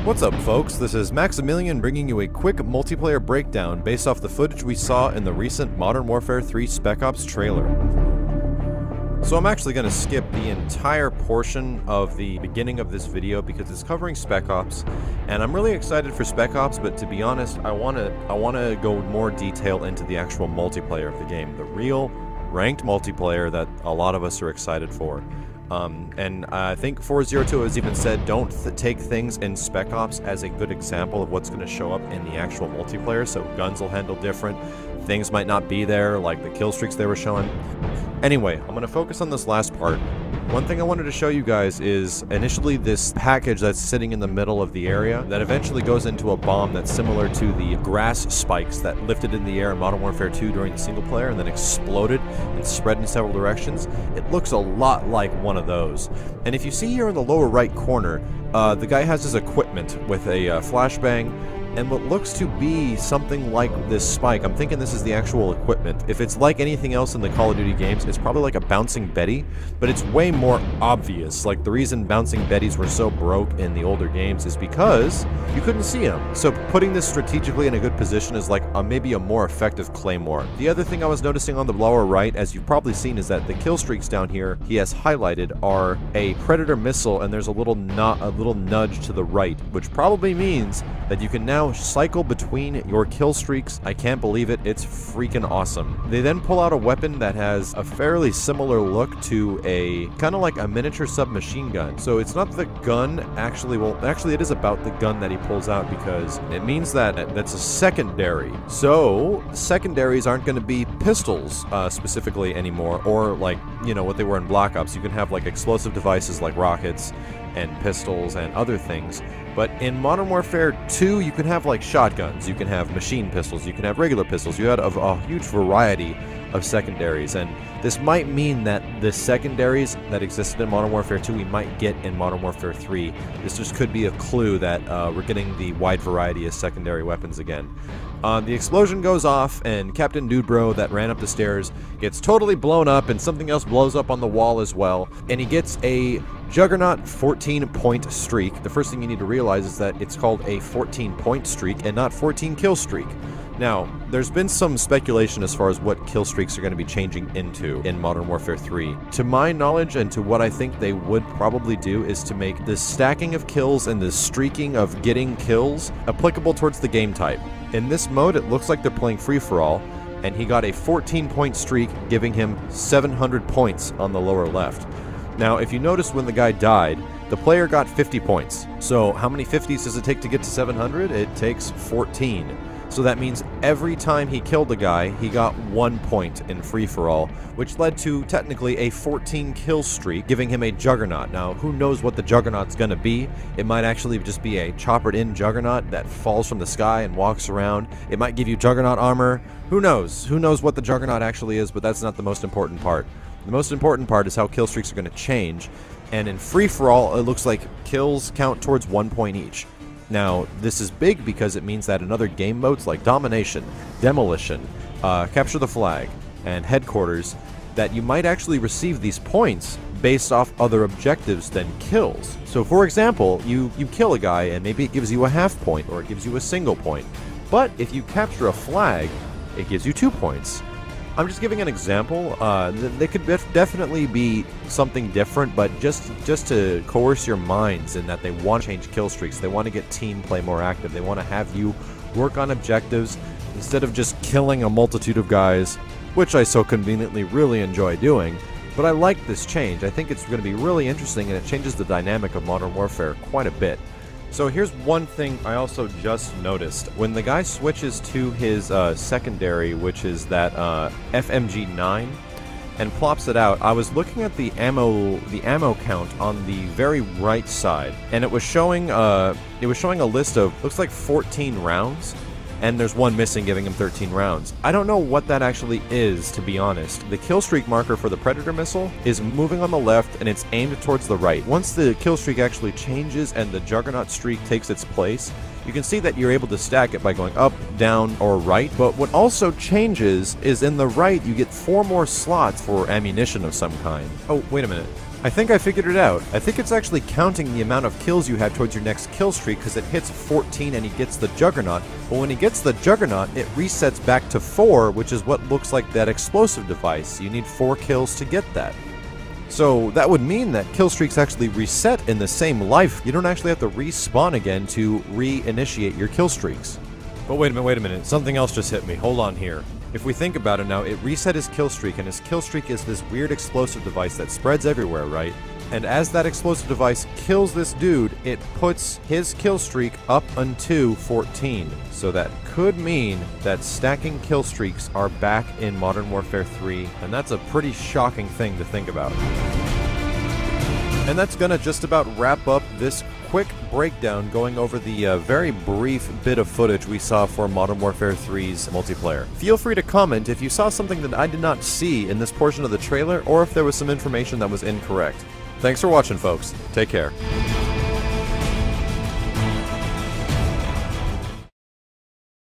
What's up, folks? This is Maximilian bringing you a quick multiplayer breakdown based off the footage we saw in the recent Modern Warfare 3 Spec Ops trailer. So I'm actually going to skip the entire portion of the beginning of this video because it's covering Spec Ops, and I'm really excited for Spec Ops, but to be honest, I want to go more detail into the actual multiplayer of the game, the real ranked multiplayer that a lot of us are excited for. And I think 402 has even said don't take things in Spec Ops as a good example of what's going to show up in the actual multiplayer, so guns will handle different, things might not be there, like the kill streaks they were showing. Anyway, I'm going to focus on this last part. One thing I wanted to show you guys is initially this package that's sitting in the middle of the area that eventually goes into a bomb that's similar to the grass spikes that lifted in the air in Modern Warfare 2 during the single player and then exploded and spread in several directions. It looks a lot like one of those. And if you see here in the lower right corner, the guy has his equipment with a flashbang and what looks to be something like this spike. I'm thinking this is the actual equipment. If it's like anything else in the Call of Duty games, it's probably like a bouncing Betty, but it's way more obvious. Like, the reason bouncing Bettys were so broke in the older games is because you couldn't see them. So putting this strategically in a good position is like maybe a more effective claymore. The other thing I was noticing on the lower right, as you've probably seen, is that the kill streaks down here he has highlighted are a Predator missile, and there's a little nudge to the right, which probably means that you can now cycle between your kill streaks. I can't believe it. It's freaking awesome. They then pull out a weapon that has a fairly similar look to a kind of like a miniature submachine gun. So it's not the gun actually, well, actually it is about the gun that he pulls out because it means that that's a secondary. So secondaries aren't going to be pistols specifically anymore, or like, you know, what they were in Black Ops. You can have like explosive devices like rockets and pistols and other things. But in Modern Warfare 2, you can have like shotguns, you can have machine pistols, you can have regular pistols, you had a huge variety of secondaries, and this might mean that the secondaries that existed in Modern Warfare 2 we might get in Modern Warfare 3. This just could be a clue that we're getting the wide variety of secondary weapons again. The explosion goes off, and Captain Dudebro that ran up the stairs gets totally blown up, and something else blows up on the wall as well, and he gets a Juggernaut 14-point streak. The first thing you need to realize is that it's called a 14-point streak and not 14 kill streak. Now, there's been some speculation as far as what kill streaks are going to be changing into in Modern Warfare 3. To my knowledge, and to what I think they would probably do, is to make the stacking of kills and the streaking of getting kills applicable towards the game type. In this mode, it looks like they're playing free-for-all, and he got a 14-point streak, giving him 700 points on the lower left. Now, if you notice when the guy died, the player got 50 points. So how many 50s does it take to get to 700? It takes 14. So that means every time he killed a guy, he got 1 point in free-for-all, which led to technically a 14 kill streak, giving him a Juggernaut. Now, who knows what the Juggernaut's gonna be? It might actually just be a choppered-in Juggernaut that falls from the sky and walks around. It might give you Juggernaut armor. Who knows? Who knows what the Juggernaut actually is, but that's not the most important part. The most important part is how kill streaks are going to change, and in free-for-all, it looks like kills count towards 1 point each. Now, this is big because it means that in other game modes like Domination, Demolition, Capture the Flag, and Headquarters, that you might actually receive these points based off other objectives than kills. So, for example, you kill a guy and maybe it gives you a half point or it gives you a single point, but if you capture a flag, it gives you 2 points. I'm just giving an example. They could definitely be something different, but just to coerce your minds in that they want to change kill streaks. They want to get team play more active. They want to have you work on objectives instead of just killing a multitude of guys, which I so conveniently really enjoy doing. But I like this change. I think it's going to be really interesting, and it changes the dynamic of Modern Warfare quite a bit. So here's one thing I also just noticed. When the guy switches to his secondary, which is that FMG9, and plops it out, I was looking at the ammo count on the very right side, and it was showing a list of, looks like 14 rounds, and there's one missing, giving him 13 rounds. I don't know what that actually is, to be honest. The kill streak marker for the Predator missile is moving on the left, and it's aimed towards the right. Once the kill streak actually changes and the Juggernaut streak takes its place, You can see that you're able to stack it by going up, down, or right, but what also changes is in the right you get 4 more slots for ammunition of some kind. Oh, wait a minute. I think I figured it out. I think it's actually counting the amount of kills you have towards your next kill streak because it hits 14 and he gets the Juggernaut, but when he gets the Juggernaut, it resets back to 4, which is what looks like that explosive device. You need 4 kills to get that. So that would mean that kill streaks actually reset in the same life. You don't actually have to respawn again to reinitiate your kill streaks. But wait a minute, something else just hit me. Hold on here. If we think about it now, it reset his kill streak, and his kill streak is this weird explosive device that spreads everywhere, right? And as that explosive device kills this dude, it puts his kill streak up unto 14. So that could mean that stacking kill streaks are back in Modern Warfare 3, and that's a pretty shocking thing to think about. And that's gonna just about wrap up this quick breakdown going over the very brief bit of footage we saw for Modern Warfare 3's multiplayer. Feel free to comment if you saw something that I did not see in this portion of the trailer, or if there was some information that was incorrect. Thanks for watching, folks. Take care.